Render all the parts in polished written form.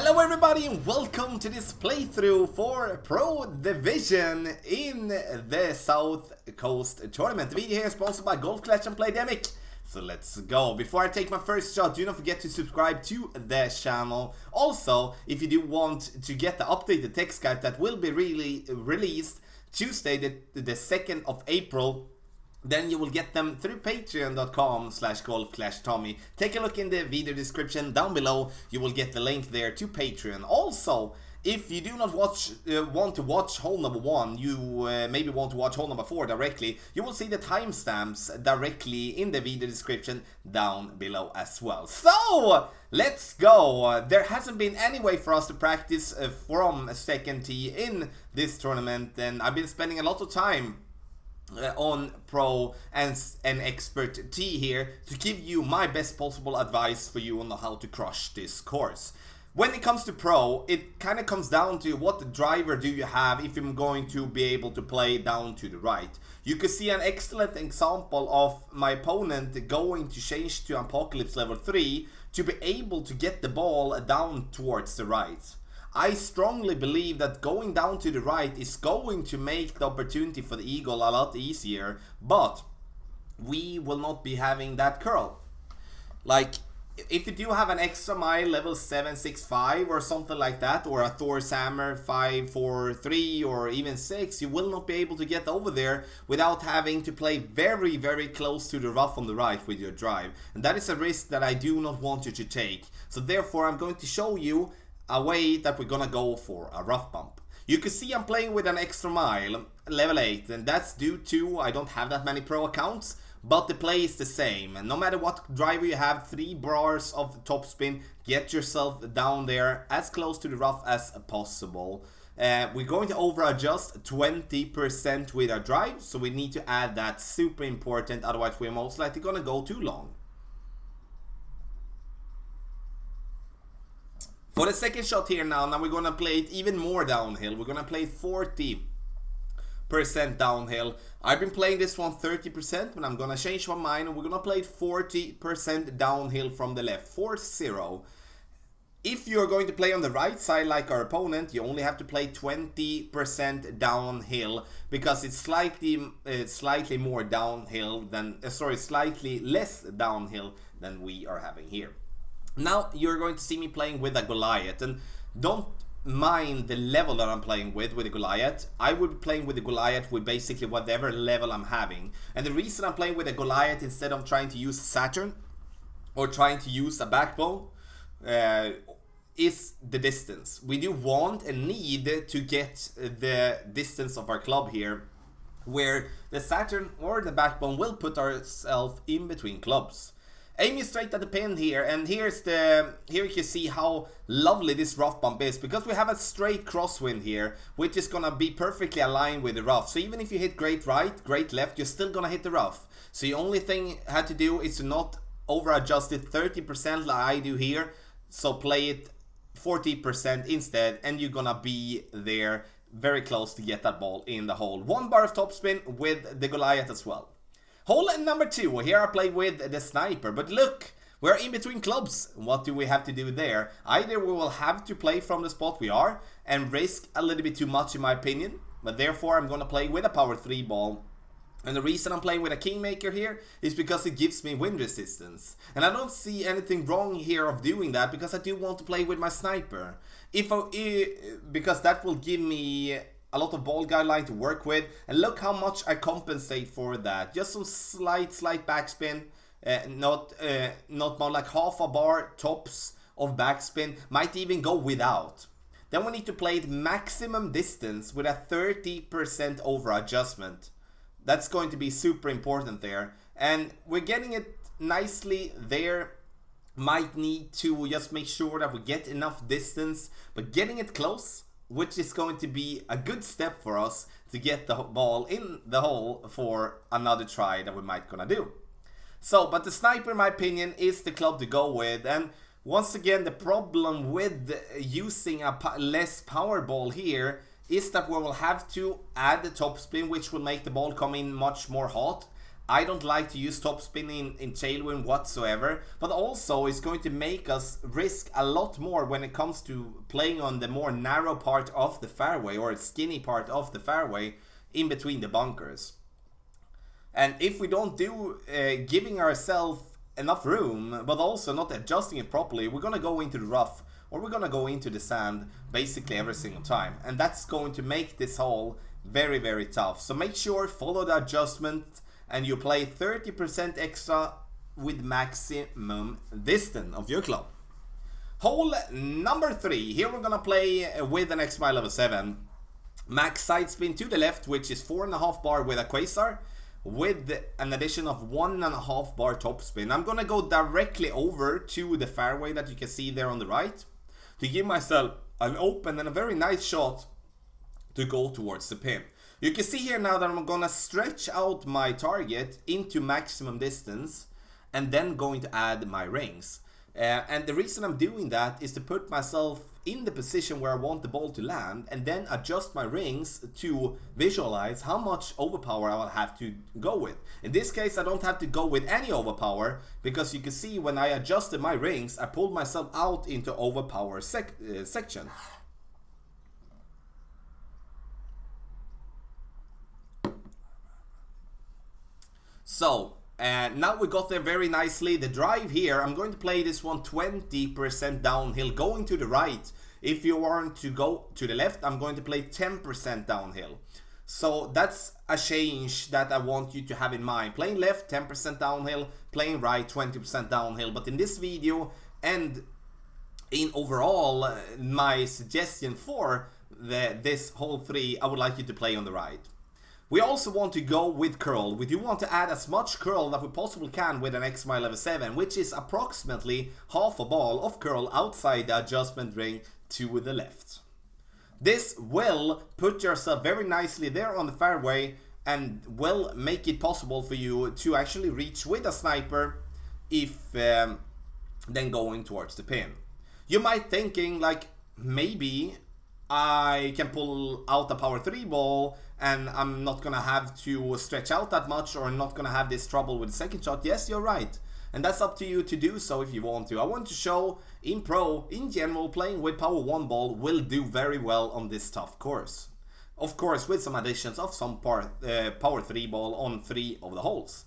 Hello everybody and welcome to this playthrough for Pro Division in the South Coast Tournament. The video here is sponsored by Golf Clash and Playdemic. So let's go. Before I take my first shot, do not forget to subscribe to the channel. Also, if you do want to get the updated text guide that will be released Tuesday the 2nd of April, then you will get them through patreon.com/golfclashtommy. Take a look in the video description down below. You will get the link there to Patreon. Also, if you do not want to watch hole number 1, you maybe want to watch hole number 4 directly, you will see the timestamps directly in the video description down below as well. So, let's go. There hasn't been any way for us to practice from a second tee in this tournament, and I've been spending a lot of time on pro and an expert tee here to give you my best possible advice for you on how to crush this course. When it comes to pro, it kind of comes down to what driver do you have if you're going to be able to play down to the right. You could see an excellent example of my opponent going to change to Apocalypse level 3 to be able to get the ball down towards the right. I strongly believe that going down to the right is going to make the opportunity for the eagle a lot easier, but we will not be having that curl. Like, if you do have an extra mile level 765 or something like that, or a Thor's hammer 543 or even 6, you will not be able to get over there without having to play very, very close to the rough on the right with your drive. And that is a risk that I do not want you to take. So therefore, I'm going to show you a way that we're gonna go for a rough bump. You can see I'm playing with an extra mile, level 8, and that's due to I don't have that many pro accounts, but the play is the same. And no matter what driver you have, 3 bars of topspin, get yourself down there as close to the rough as possible. We're going to over adjust 20% with our drive, so we need to add that, super important, otherwise we're most likely gonna go too long. For the second shot here now we're gonna play it even more downhill. We're gonna play 40% downhill. I've been playing this one 30%, but I'm gonna change my mind and we're gonna play it 40% downhill from the left, 4-0. If you're going to play on the right side like our opponent, you only have to play 20% downhill because it's slightly more downhill than, slightly less downhill than we are having here. Now you're going to see me playing with a Goliath, and don't mind the level that I'm playing with the Goliath. I would be playing with the Goliath with basically whatever level I'm having. And the reason I'm playing with a Goliath instead of trying to use Saturn or trying to use a backbone is the distance. We do want and need to get the distance of our club here, where the Saturn or the backbone will put ourselves in between clubs. Aiming straight at the pin here, and here you can see how lovely this rough bump is, because we have a straight crosswind here, which is gonna be perfectly aligned with the rough. So even if you hit great right, great left, you're still gonna hit the rough. So the only thing you had to do is to not over adjust it 30% like I do here. So play it 40% instead, and you're gonna be there very close to get that ball in the hole. 1 bar of topspin with the Goliath as well. Hole number 2, here I play with the sniper, but look, we're in between clubs. What do we have to do there? Either we will have to play from the spot we are and risk a little bit too much in my opinion, but therefore I'm going to play with a power 3 ball. And the reason I'm playing with a Kingmaker here is because it gives me wind resistance. And I don't see anything wrong here of doing that, because I do want to play with my sniper. Because that will give me a lot of ball guideline to work with, and look how much I compensate for that. Just some slight backspin, not more like half a bar tops of backspin, might even go without. Then we need to play it maximum distance with a 30% over adjustment. That's going to be super important there, and we're getting it nicely there. Might need to just make sure that we get enough distance, but getting it close, which is going to be a good step for us to get the ball in the hole for another try that we might gonna do. So, but the sniper in my opinion is the club to go with, and once again the problem with using a less power ball here is that we will have to add the topspin, which will make the ball come in much more hot. I don't like to use topspin in tailwind whatsoever, but also it's going to make us risk a lot more when it comes to playing on the more narrow part of the fairway, or skinny part of the fairway in between the bunkers. And if we don't do giving ourselves enough room, but also not adjusting it properly, we're gonna go into the rough, or we're gonna go into the sand basically every single time, and that's going to make this hole very, very tough. So make sure, follow the adjustment, and you play 30% extra with maximum distance of your club. Hole number 3. Here we're gonna play with an X-Mile level 7. Max side spin to the left, which is 4.5 bar with a quasar, with an addition of 1.5 bar topspin. I'm gonna go directly over to the fairway that you can see there on the right, to give myself an open and a very nice shot to go towards the pin. You can see here now that I'm gonna stretch out my target into maximum distance, and then going to add my rings. And the reason I'm doing that is to put myself in the position where I want the ball to land, and then adjust my rings to visualize how much overpower I will have to go with. In this case, I don't have to go with any overpower, because you can see when I adjusted my rings, I pulled myself out into overpower section. So, now we got there very nicely. The drive here, I'm going to play this one 20% downhill, going to the right. If you want to go to the left, I'm going to play 10% downhill. So that's a change that I want you to have in mind. Playing left, 10% downhill, playing right, 20% downhill. But in this video, and in overall, my suggestion for this hole 3, I would like you to play on the right. We also want to go with curl. We do want to add as much curl that we possibly can with an X-Mile level 7, which is approximately half a ball of curl outside the adjustment ring to the left. This will put yourself very nicely there on the fairway, and will make it possible for you to actually reach with a sniper if then going towards the pin. You might thinking like, maybe I can pull out a power 3 ball and I'm not gonna have to stretch out that much, or not gonna have this trouble with the second shot. Yes, you're right. And that's up to you to do so if you want to. I want to show in pro, in general, playing with power 1 ball will do very well on this tough course. Of course, with some additions of some power 3 ball on 3 of the holes.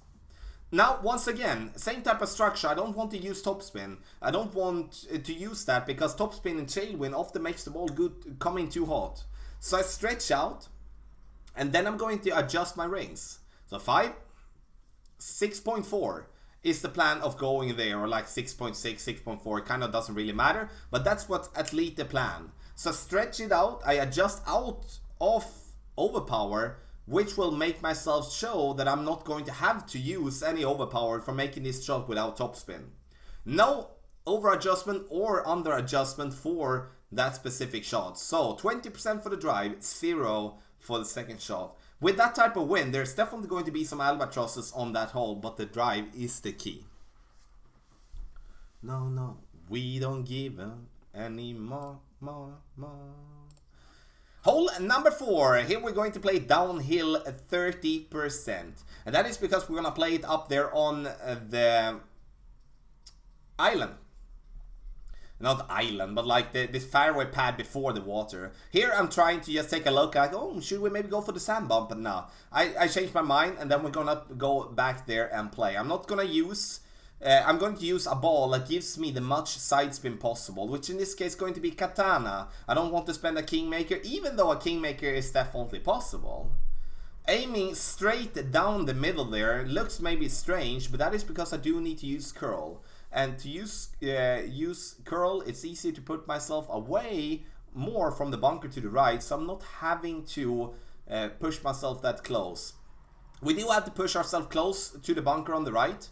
Now, once again, same type of structure. I don't want to use topspin. I don't want to use that, because topspin and tailwind often makes the ball come in too hot. So I stretch out, and then I'm going to adjust my rings. So 5, 6.4 is the plan of going there, or like 6.6, 6.4, kind of doesn't really matter, but that's what at least the plan. So stretch it out, I adjust out of overpower, which will make myself show that I'm not going to have to use any overpower for making this shot without topspin. No over adjustment or under adjustment for that specific shot. So 20% for the drive, 0 for the second shot. With that type of wind, there's definitely going to be some albatrosses on that hole, but the drive is the key. No, we don't give up any more. Hole number 4. Here we're going to play downhill 30%. And that is because we're going to play it up there on the island. Not island, but like this fairway pad before the water. Here I'm trying to just take a look like, oh, should we maybe go for the sand bump? But no, I changed my mind, and then we're gonna go back there and play. I'm not gonna use, I'm going to use a ball that gives me the much side spin possible, which in this case is going to be katana. I don't want to spend a kingmaker, even though a kingmaker is definitely possible. Aiming straight down the middle there looks maybe strange, but that is because I do need to use curl. And to use curl, it's easy to put myself away more from the bunker to the right, so I'm not having to push myself that close. We do have to push ourselves close to the bunker on the right,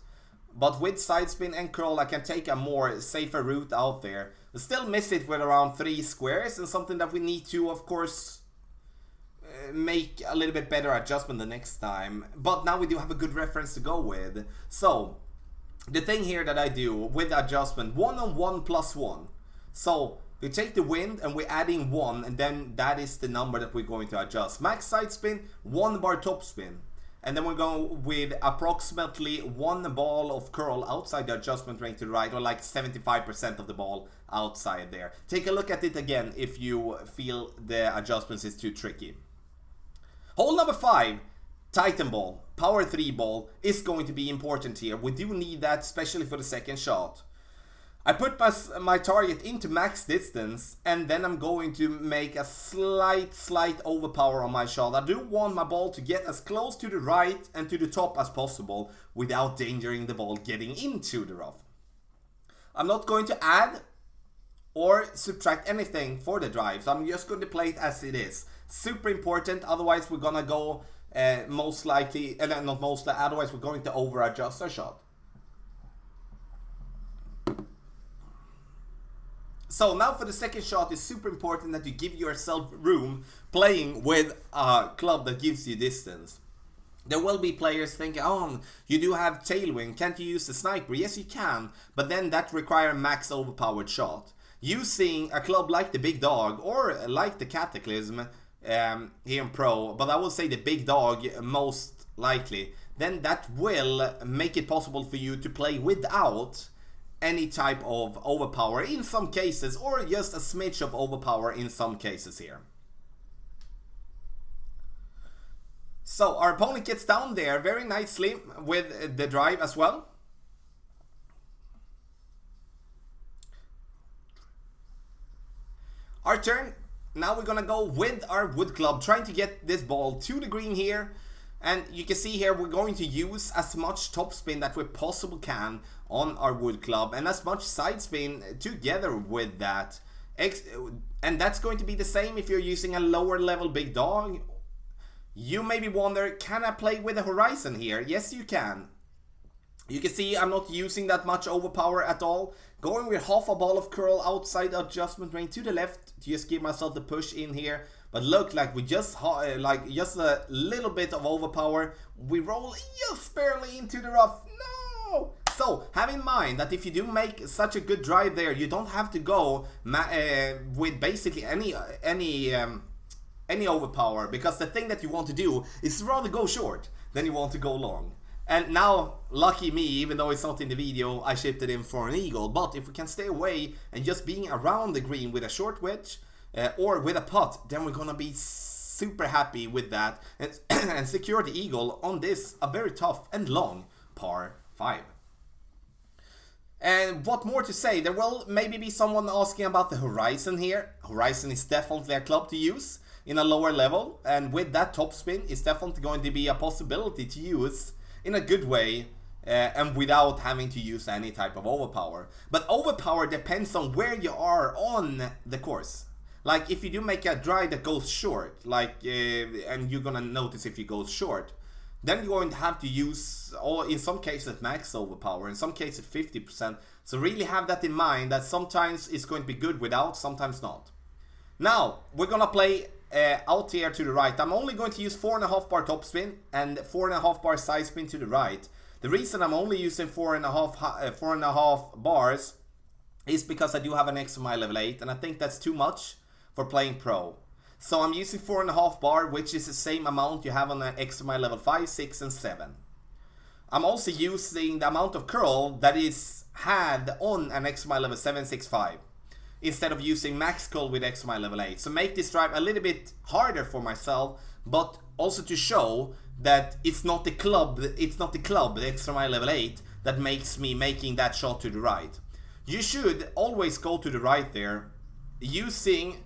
but with side spin and curl I can take a more safer route out there. Still miss it with around 3 squares, and something that we need to, of course, make a little bit better adjustment the next time. But now we do have a good reference to go with. So the thing here that I do with adjustment, 1 on 1 plus 1. So we take the wind and we're adding 1, and then that is the number that we're going to adjust. Max side spin, 1 bar top spin. And then we're going with approximately 1 ball of curl outside the adjustment range to the right, or like 75% of the ball outside there. Take a look at it again if you feel the adjustments is too tricky. Hole number 5, Titan ball, power 3 ball, is going to be important here. We do need that, especially for the second shot. I put my target into max distance, and then I'm going to make a slight overpower on my shot. I do want my ball to get as close to the right and to the top as possible without endangering the ball getting into the rough. I'm not going to add or subtract anything for the drive, so I'm just going to play it as it is. Super important, otherwise we're gonna go otherwise we're going to over adjust our shot. So now for the second shot, it's super important that you give yourself room playing with a club that gives you distance. There will be players thinking, oh, you do have tailwind, can't you use the sniper? Yes, you can, but then that requires a max overpowered shot. Using a club like the Big Dog or like the Cataclysm here in Pro, but I will say the Big Dog most likely, then that will make it possible for you to play without any type of overpower in some cases, or just a smidge of overpower in some cases here. So our opponent gets down there very nicely with the drive as well. Our turn. Now we're gonna go with our wood club, trying to get this ball to the green here. And you can see here we're going to use as much topspin that we possibly can on our wood club, and as much side spin together with that. And that's going to be the same if you're using a lower level Big Dog. You maybe wonder, can I play with a horizon here? Yes, you can. You can see I'm not using that much overpower at all. Going with half a ball of curl outside adjustment range to the left to just give myself the push in here. But look, like we just a little bit of overpower. We roll just barely into the rough. No! So have in mind that if you do make such a good drive there, you don't have to go with basically any overpower, because the thing that you want to do is rather go short than you want to go long. And now, lucky me, even though it's not in the video, I shipped it in for an eagle. But if we can stay away and just being around the green with a short wedge or with a putt, then we're gonna be super happy with that and secure the eagle on this a very tough and long par 5. And what more to say? There will maybe be someone asking about the horizon here. Horizon is definitely a club to use in a lower level, and with that topspin, it's definitely going to be a possibility to use in a good way and without having to use any type of overpower. But overpower depends on where you are on the course. Like if you do make a drive that goes short, like and you're gonna notice if you go short, then you're going to have to use, or in some cases max overpower, in some cases 50%. So really have that in mind, that sometimes it's going to be good without, sometimes not. Now we're gonna play out here to the right. I'm only going to use 4.5 bar topspin and 4.5 bar side spin to the right. The reason I'm only using 4.5 bars is because I do have an extra mile level 8, and I think that's too much for playing pro. So I'm using 4.5 bar, which is the same amount you have on an extra mile level 5, 6 and 7. I'm also using the amount of curl that is had on an extra mile level 7, 6, 5. Instead of using max curl with extra mile level 8. So make this drive a little bit harder for myself, but also to show that it's not the club, the extra mile level 8, that makes me making that shot to the right. You should always go to the right there, using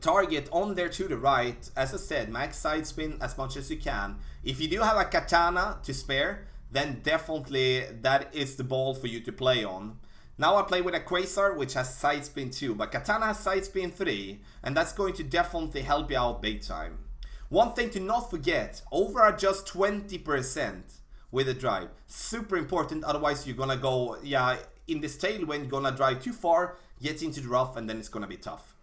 target on there to the right. As I said, max side spin as much as you can. If you do have a katana to spare, then definitely that is the ball for you to play on. Now I play with a Quasar, which has side spin 2, but Katana has side spin 3, and that's going to definitely help you out big time. One thing to not forget, over adjust 20% with the drive. Super important, otherwise you're gonna go, in this tailwind, you're gonna drive too far, get into the rough, and then it's gonna be tough.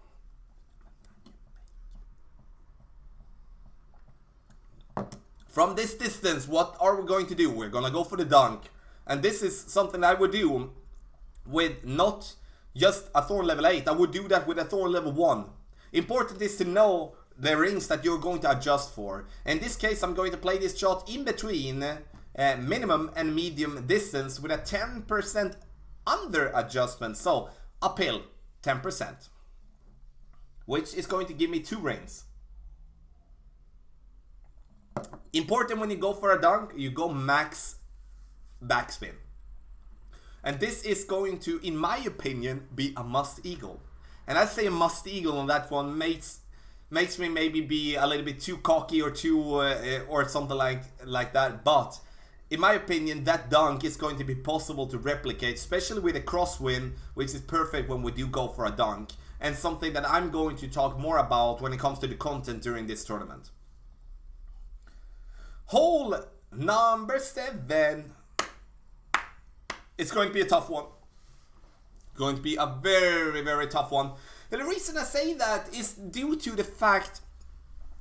From this distance, what are we going to do? We're gonna go for the dunk, and this is something I would do with not just a thorn level 8, I would do that with a thorn level 1. Important is to know the rings that you're going to adjust for. In this case, I'm going to play this shot in between minimum and medium distance with a 10% under adjustment. So uphill 10%, which is going to give me 2 rings. Important when you go for a dunk, you go max backspin. And this is going to, in my opinion, be a must eagle. And I say a must eagle on that one makes me maybe be a little bit too cocky or too or something like that. But in my opinion, that dunk is going to be possible to replicate, especially with a crosswind, which is perfect when we do go for a dunk. And something that I'm going to talk more about when it comes to the content during this tournament. Hole number 7. It's going to be a tough one. Going to be a very, very tough one. And the reason I say that is due to the fact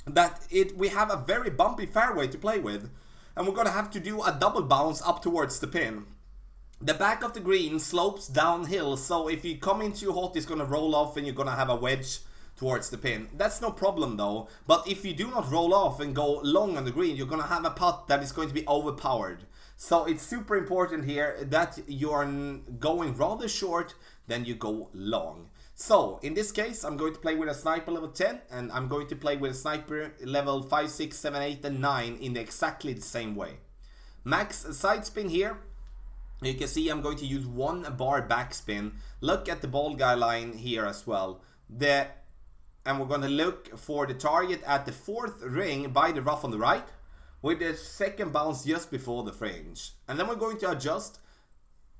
that we have a very bumpy fairway to play with. And we're going to have to do a double bounce up towards the pin. The back of the green slopes downhill, so if you come in too hot, it's going to roll off and you're going to have a wedge towards the pin. That's no problem though, but if you do not roll off and go long on the green, you're going to have a putt that is going to be overpowered. So it's super important here that you are going rather short than you go long. So in this case, I'm going to play with a sniper level 10 and I'm going to play with a sniper level 5, 6, 7, 8 and 9 in exactly the same way. Max side spin here. You can see I'm going to use 1 bar backspin. Look at the ball guy line here as well. And we're going to look for the target at the 4th ring by the rough on the right, with the 2nd bounce just before the fringe. And then we're going to adjust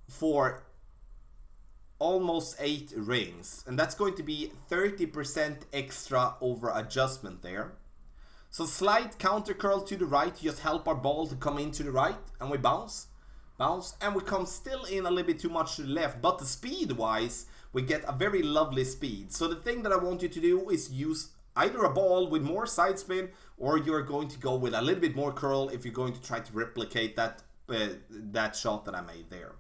for almost 8 rings. And that's going to be 30% extra over adjustment there. So slight counter curl to the right, just help our ball to come into the right. And we bounce, and we come still in a little bit too much to the left. But the speed wise, we get a very lovely speed. So the thing that I want you to do is use either a ball with more side spin, or you're going to go with a little bit more curl if you're going to try to replicate that shot that I made there.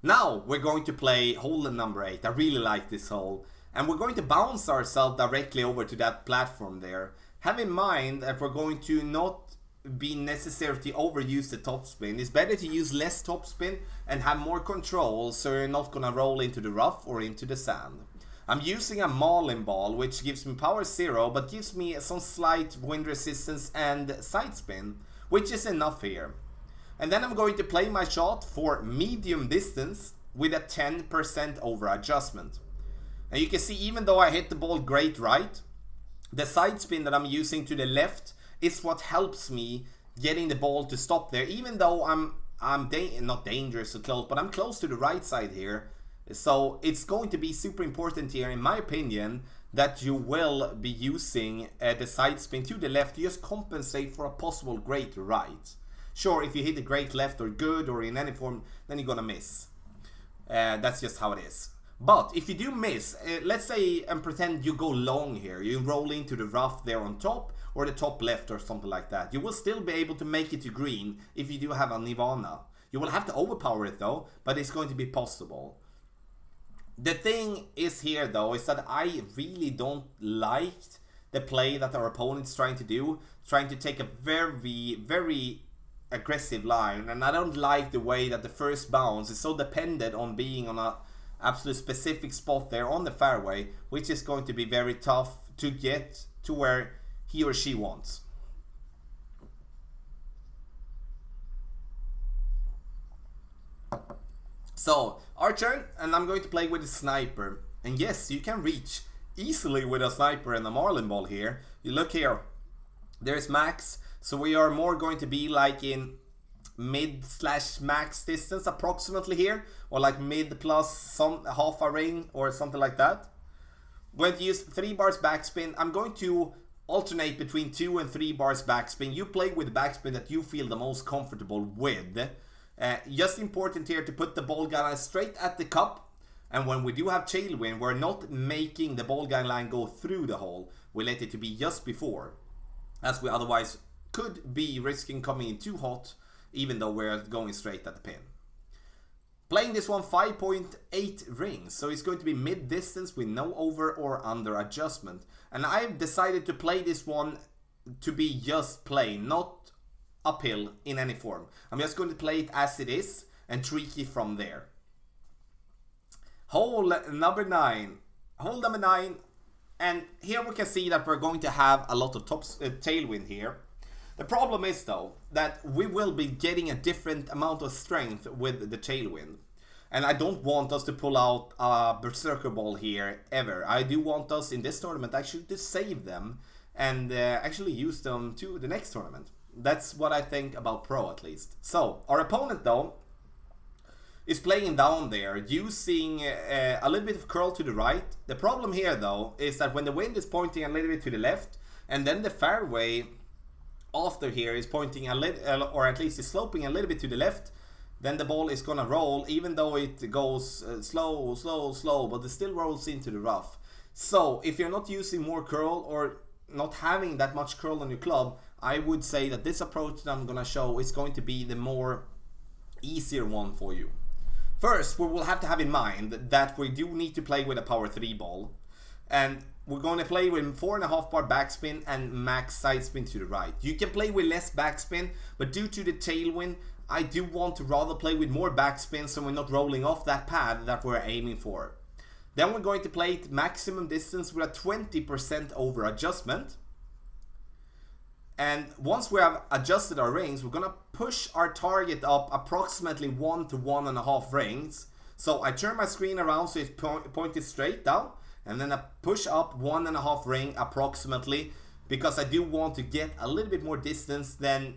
Now we're going to play hole number 8. I really like this hole. And we're going to bounce ourselves directly over to that platform there. Have in mind that we're going to not be necessary to overuse the topspin. It's better to use less topspin and have more control, so you're not gonna roll into the rough or into the sand. I'm using a Marlin ball, which gives me power 0, but gives me some slight wind resistance and side spin, which is enough here. And then I'm going to play my shot for medium distance with a 10% over adjustment. And you can see, even though I hit the ball great right, the side spin that I'm using to the left is what helps me getting the ball to stop there, even though I'm not dangerous or close, but I'm close to the right side here. So it's going to be super important here, in my opinion, that you will be using the side spin to the left to just compensate for a possible great right. Sure, if you hit a great left or good or in any form, then you're gonna miss. That's just how it is. But if you do miss, let's say and pretend you go long here, you roll into the rough there on top, or the top left or something like that. You will still be able to make it to green if you do have a Nirvana. You will have to overpower it though, but it's going to be possible. The thing is here though, is that I really don't like the play that our opponent's trying to do, trying to take a very, very aggressive line, and I don't like the way that the first bounce is so dependent on being on a absolute specific spot there on the fairway, which is going to be very tough to get to where he or she wants. So, our turn, and I'm going to play with a sniper. And yes, you can reach easily with a sniper and a Marlin ball here. You look here, there's max, so we are more going to be like in mid/max distance approximately here, or like mid plus some half a ring or something like that. I'm going to use 3 bars backspin. I'm going to alternate between 2 and 3 bars backspin. You play with the backspin that you feel the most comfortable with. Just important here to put the ball guy straight at the cup, and when we do have tailwind, we're not making the ball guy line go through the hole. We let it to be just before, as we otherwise could be risking coming in too hot, even though we're going straight at the pin. Playing this one 5.8 rings, so it's going to be mid-distance with no over or under adjustment. And I've decided to play this one to be just plain, not uphill in any form. I'm just going to play it as it is and tweak it from there. Hole number 9. Hole number 9. And here we can see that we're going to have a lot of tailwind here. The problem is though that we will be getting a different amount of strength with the tailwind. And I don't want us to pull out a berserker ball here ever. I do want us in this tournament actually to save them and actually use them to the next tournament. That's what I think about Pro at least. So our opponent though is playing down there using a little bit of curl to the right. The problem here though is that when the wind is pointing a little bit to the left and then the fairway after here is pointing a little, or at least is sloping a little bit to the left, then the ball is gonna roll, even though it goes slow, but it still rolls into the rough. So if you're not using more curl or not having that much curl on your club, I would say that this approach that I'm gonna show is going to be the more easier one for you. First, we will have to have in mind that we do need to play with a power 3 ball, and we're going to play with 4.5 bar backspin and max side spin to the right. You can play with less backspin, but due to the tailwind, I do want to rather play with more backspin so we're not rolling off that pad that we're aiming for. Then we're going to play it maximum distance with a 20% over adjustment. And once we have adjusted our rings, we're going to push our target up approximately 1 to 1.5 rings. So I turn my screen around so it's pointed straight down. And then I push up 1.5 ring approximately, because I do want to get a little bit more distance than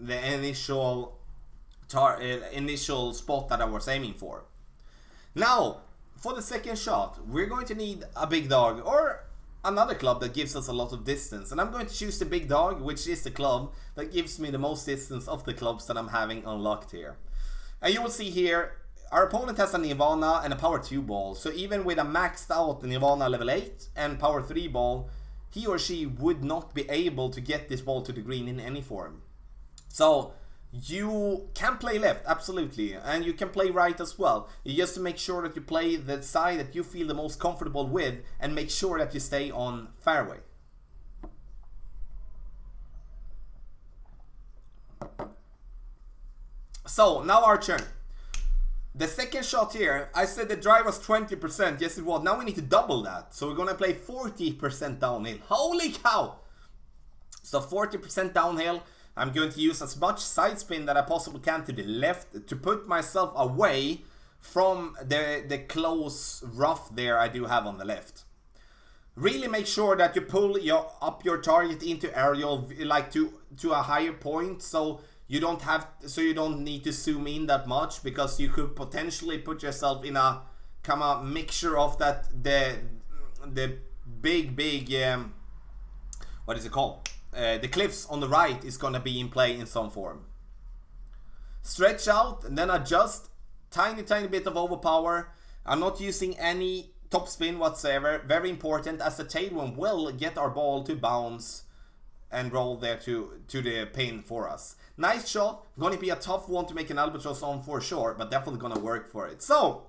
the initial spot that I was aiming for. Now, for the second shot, we're going to need a big dog or another club that gives us a lot of distance. And I'm going to choose the big dog, which is the club that gives me the most distance of the clubs that I'm having unlocked here. And you will see here, our opponent has a Nirvana and a power 2 ball, so even with a maxed out Nirvana level 8 and power 3 ball, he or she would not be able to get this ball to the green in any form. So you can play left, absolutely, and you can play right as well. You just to make sure that you play the side that you feel the most comfortable with and make sure that you stay on fairway. So now our turn. The second shot here, I said the drive was 20%, yes it was. Now we need to double that. So we're gonna play 40% downhill. Holy cow! So 40% downhill. I'm going to use as much side spin that I possibly can to the left to put myself away from the close rough there I do have on the left. Really make sure that you pull up your target into aerial, like to a higher point, so you don't need to zoom in that much, because you could potentially put yourself in a kind of mixture of that the big what is it called? The cliffs on the right is gonna be in play in some form. Stretch out and then adjust. Tiny bit of overpower. I'm not using any top spin whatsoever. Very important, as the tailwind will get our ball to bounce and roll there to the pin for us. Nice shot. Gonna be a tough one to make an albatross on for sure, but definitely gonna work for it. So,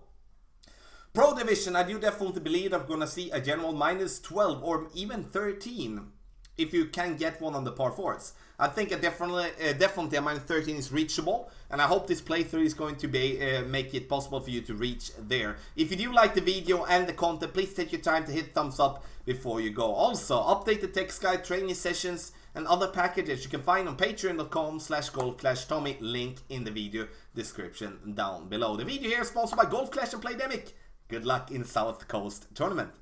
Pro Division, I do definitely believe that we're gonna see a general -12 or even 13 if you can get one on the par 4s. I think definitely a -13 is reachable, and I hope this playthrough is going to be make it possible for you to reach there. If you do like the video and the content, please take your time to hit thumbs up before you go. Also, update the text guide, training sessions, and other packages you can find on patreon.com/golf-tommy, link in the video description down below. The video here is sponsored by Golf Clash and Playdemic. Good luck in South Coast Tournament.